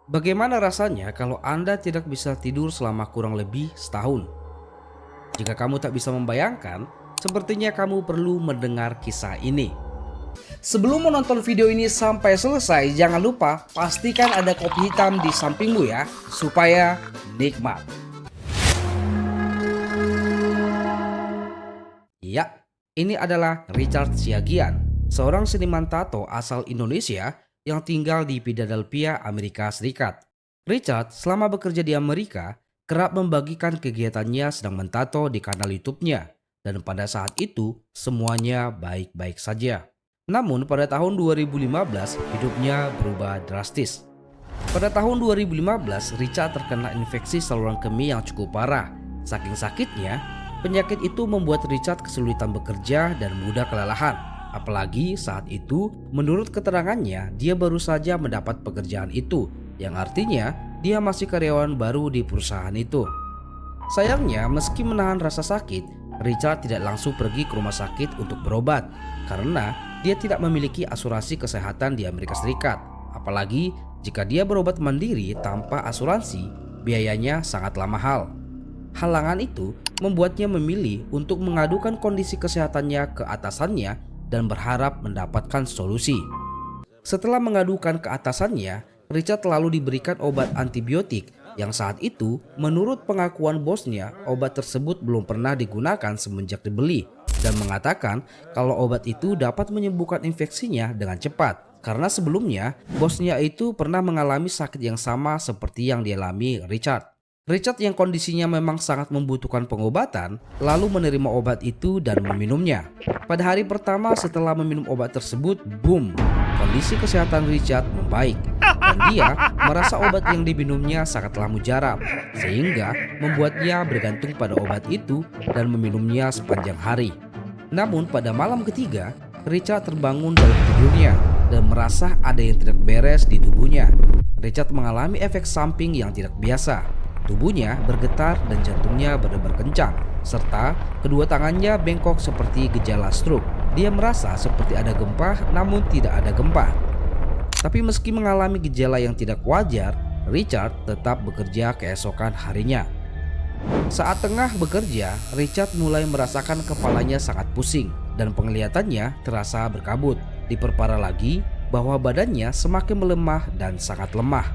Bagaimana rasanya kalau Anda tidak bisa tidur selama kurang lebih setahun? Jika kamu tak bisa membayangkan, sepertinya kamu perlu mendengar kisah ini. Sebelum menonton video ini sampai selesai, jangan lupa pastikan ada kopi hitam di sampingmu ya, supaya nikmat. Ya, ini adalah Richard Siagian, seorang seniman tato asal Indonesia yang tinggal di Philadelphia, Amerika Serikat. Richard selama bekerja di Amerika kerap membagikan kegiatannya sedang mentato di kanal YouTube-nya, dan pada saat itu semuanya baik-baik saja. Namun pada tahun 2015 hidupnya berubah drastis. Pada tahun 2015 Richard terkena infeksi saluran kemih yang cukup parah. Saking sakitnya, penyakit itu membuat Richard kesulitan bekerja dan mudah kelelahan. Apalagi saat itu, menurut keterangannya, dia baru saja mendapat pekerjaan itu, yang artinya dia masih karyawan baru di perusahaan itu. Sayangnya, meski menahan rasa sakit, Richard tidak langsung pergi ke rumah sakit untuk berobat karena dia tidak memiliki asuransi kesehatan di Amerika Serikat. Apalagi jika dia berobat mandiri tanpa asuransi, biayanya sangatlah mahal. Halangan itu membuatnya memilih untuk mengadukan kondisi kesehatannya ke atasannya dan berharap mendapatkan solusi. Setelah mengadukan ke atasannya, Richard lalu diberikan obat antibiotik yang saat itu menurut pengakuan bosnya, obat tersebut belum pernah digunakan semenjak dibeli, dan mengatakan kalau obat itu dapat menyembuhkan infeksinya dengan cepat. Karena sebelumnya bosnya itu pernah mengalami sakit yang sama seperti yang dialami Richard. Richard yang kondisinya memang sangat membutuhkan pengobatan, lalu menerima obat itu dan meminumnya. Pada hari pertama setelah meminum obat tersebut, boom, kondisi kesehatan Richard membaik. Dan dia merasa obat yang diminumnya sangatlah mujarab, sehingga membuatnya bergantung pada obat itu dan meminumnya sepanjang hari. Namun pada malam ketiga, Richard terbangun dari tidurnya dan merasa ada yang tidak beres di tubuhnya. Richard mengalami efek samping yang tidak biasa. Tubuhnya bergetar dan jantungnya berdebar kencang, serta kedua tangannya bengkok seperti gejala stroke. Dia merasa seperti ada gempa, namun tidak ada gempa. Tapi meski mengalami gejala yang tidak wajar, Richard tetap bekerja keesokan harinya. Saat tengah bekerja, Richard mulai merasakan kepalanya sangat pusing dan penglihatannya terasa berkabut. Diperparah lagi bahwa badannya semakin melemah dan sangat lemah.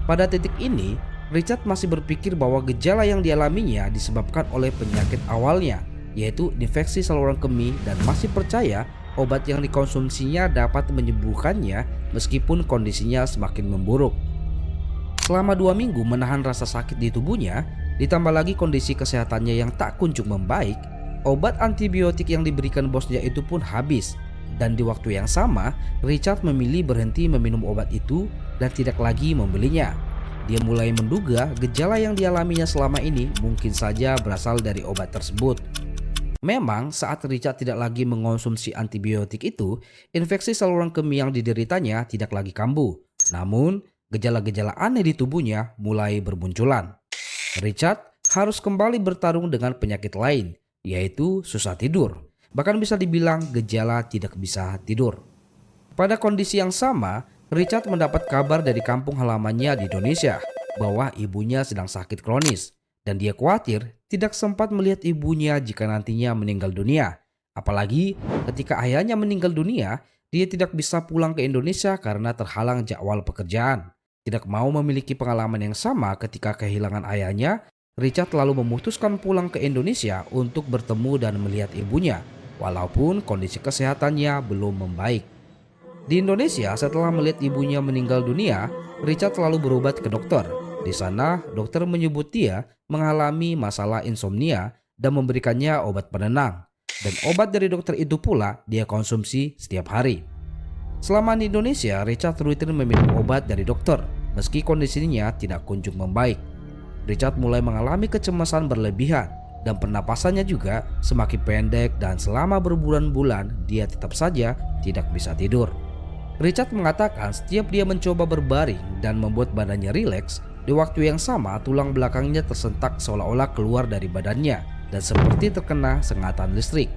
Pada titik ini, Richard masih berpikir bahwa gejala yang dialaminya disebabkan oleh penyakit awalnya, yaitu infeksi saluran kemih, dan masih percaya obat yang dikonsumsinya dapat menyembuhkannya meskipun kondisinya semakin memburuk. Selama 2 minggu menahan rasa sakit di tubuhnya, ditambah lagi kondisi kesehatannya yang tak kunjung membaik, obat antibiotik yang diberikan bosnya itu pun habis. Dan di waktu yang sama, Richard memilih berhenti meminum obat itu dan tidak lagi membelinya. Dia mulai menduga gejala yang dialaminya selama ini mungkin saja berasal dari obat tersebut. Memang saat Richard tidak lagi mengonsumsi antibiotik itu, infeksi saluran kemih yang dideritanya tidak lagi kambuh. Namun, gejala-gejala aneh di tubuhnya mulai bermunculan. Richard harus kembali bertarung dengan penyakit lain, yaitu susah tidur. Bahkan bisa dibilang gejala tidak bisa tidur. Pada kondisi yang sama, Richard mendapat kabar dari kampung halamannya di Indonesia bahwa ibunya sedang sakit kronis, dan dia khawatir tidak sempat melihat ibunya jika nantinya meninggal dunia. Apalagi ketika ayahnya meninggal dunia, dia tidak bisa pulang ke Indonesia karena terhalang jadwal pekerjaan. Tidak mau memiliki pengalaman yang sama ketika kehilangan ayahnya, Richard lalu memutuskan pulang ke Indonesia untuk bertemu dan melihat ibunya, walaupun kondisi kesehatannya belum membaik. Di Indonesia, setelah melihat ibunya meninggal dunia, Richard lalu berobat ke dokter. Di sana, dokter menyebut dia mengalami masalah insomnia dan memberikannya obat penenang. Dan obat dari dokter itu pula dia konsumsi setiap hari. Selama di Indonesia, Richard rutin meminum obat dari dokter, meski kondisinya tidak kunjung membaik. Richard mulai mengalami kecemasan berlebihan, dan pernapasannya juga semakin pendek, dan selama berbulan-bulan dia tetap saja tidak bisa tidur. Richard mengatakan setiap dia mencoba berbaring dan membuat badannya rileks, di waktu yang sama tulang belakangnya tersentak seolah-olah keluar dari badannya dan seperti terkena sengatan listrik.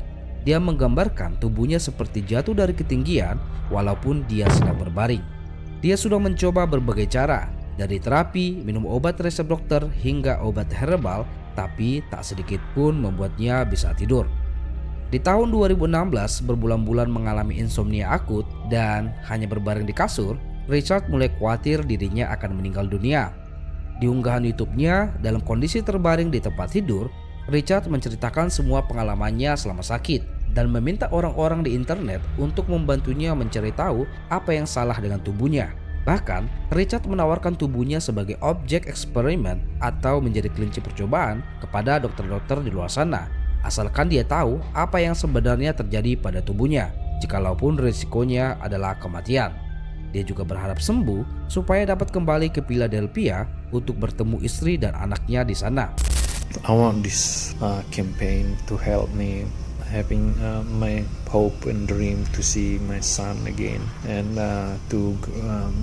Dia menggambarkan tubuhnya seperti jatuh dari ketinggian walaupun dia sedang berbaring. Dia sudah mencoba berbagai cara, Dari terapi, minum obat resep dokter hingga obat herbal, tapi tak sedikit pun membuatnya bisa tidur. Di tahun 2016, berbulan-bulan mengalami insomnia akut dan hanya berbaring di kasur, Richard mulai khawatir dirinya akan meninggal dunia. Di unggahan YouTube-nya, dalam kondisi terbaring di tempat tidur, Richard menceritakan semua pengalamannya selama sakit dan meminta orang-orang di internet untuk membantunya mencari tahu apa yang salah dengan tubuhnya. Bahkan, Richard menawarkan tubuhnya sebagai objek eksperimen atau menjadi kelinci percobaan kepada dokter-dokter di luar sana, asalkan dia tahu apa yang sebenarnya terjadi pada tubuhnya, jikalaupun risikonya adalah kematian. Dia juga berharap sembuh supaya dapat kembali ke Philadelphia untuk bertemu istri dan anaknya di sana. I want this campaign to help me having my hope and dream to see my son again and to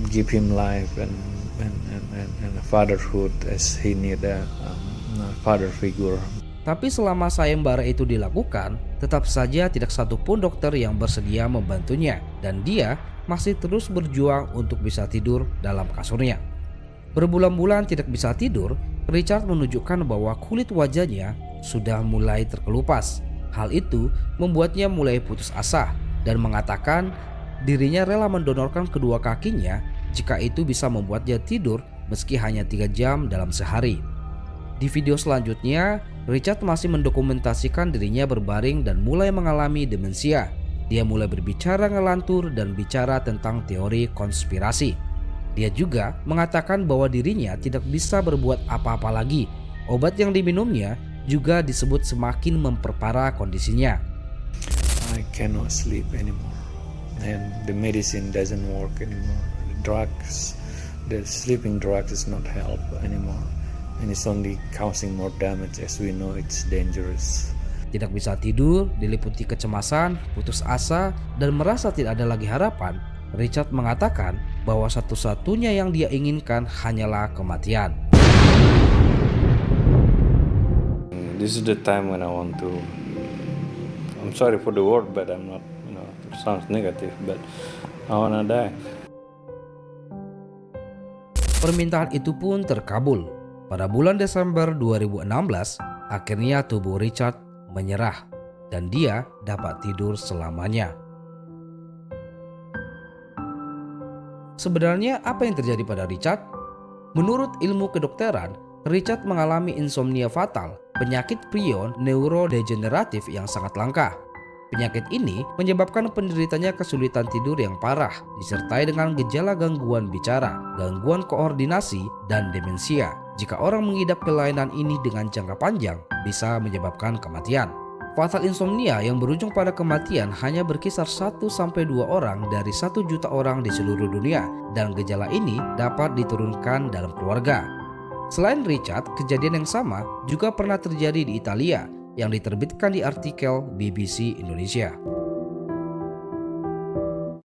give him life and fatherhood as he need a father figure. Tapi selama sayembara itu dilakukan, tetap saja tidak satupun dokter yang bersedia membantunya dan dia masih terus berjuang untuk bisa tidur dalam kasurnya. Berbulan-bulan tidak bisa tidur, Richard menunjukkan bahwa kulit wajahnya sudah mulai terkelupas. Hal itu membuatnya mulai putus asa dan mengatakan dirinya rela mendonorkan kedua kakinya jika itu bisa membuatnya tidur meski hanya 3 jam dalam sehari. Di video selanjutnya, Richard masih mendokumentasikan dirinya berbaring dan mulai mengalami demensia. Dia mulai berbicara ngelantur dan bicara tentang teori konspirasi. Dia juga mengatakan bahwa dirinya tidak bisa berbuat apa-apa lagi. Obat yang diminumnya juga disebut semakin memperparah kondisinya. I cannot sleep anymore and the medicine doesn't work anymore. The sleeping drugs is not help anymore and it's only causing more damage as we know it's dangerous. Tidak bisa tidur, diliputi kecemasan, putus asa, dan merasa tidak ada lagi harapan. Richard mengatakan bahwa satu-satunya yang dia inginkan hanyalah kematian. This is the time when I want to. I'm sorry for the word, but I'm not. It sounds negative, but I wanna die. Permintaan itu pun terkabul. Pada bulan Desember 2016, akhirnya tubuh Richard menyerah dan dia dapat tidur selamanya. Sebenarnya apa yang terjadi pada Richard? Menurut ilmu kedokteran, Richard mengalami insomnia fatal, penyakit prion neurodegeneratif yang sangat langka. Penyakit ini menyebabkan penderitanya kesulitan tidur yang parah, disertai dengan gejala gangguan bicara, gangguan koordinasi, dan demensia. Jika orang mengidap kelainan ini dengan jangka panjang, bisa menyebabkan kematian. Fatal insomnia yang berujung pada kematian hanya berkisar 1-2 orang dari 1 juta orang di seluruh dunia, dan gejala ini dapat diturunkan dalam keluarga. Selain Richard, kejadian yang sama juga pernah terjadi di Italia yang diterbitkan di artikel BBC Indonesia.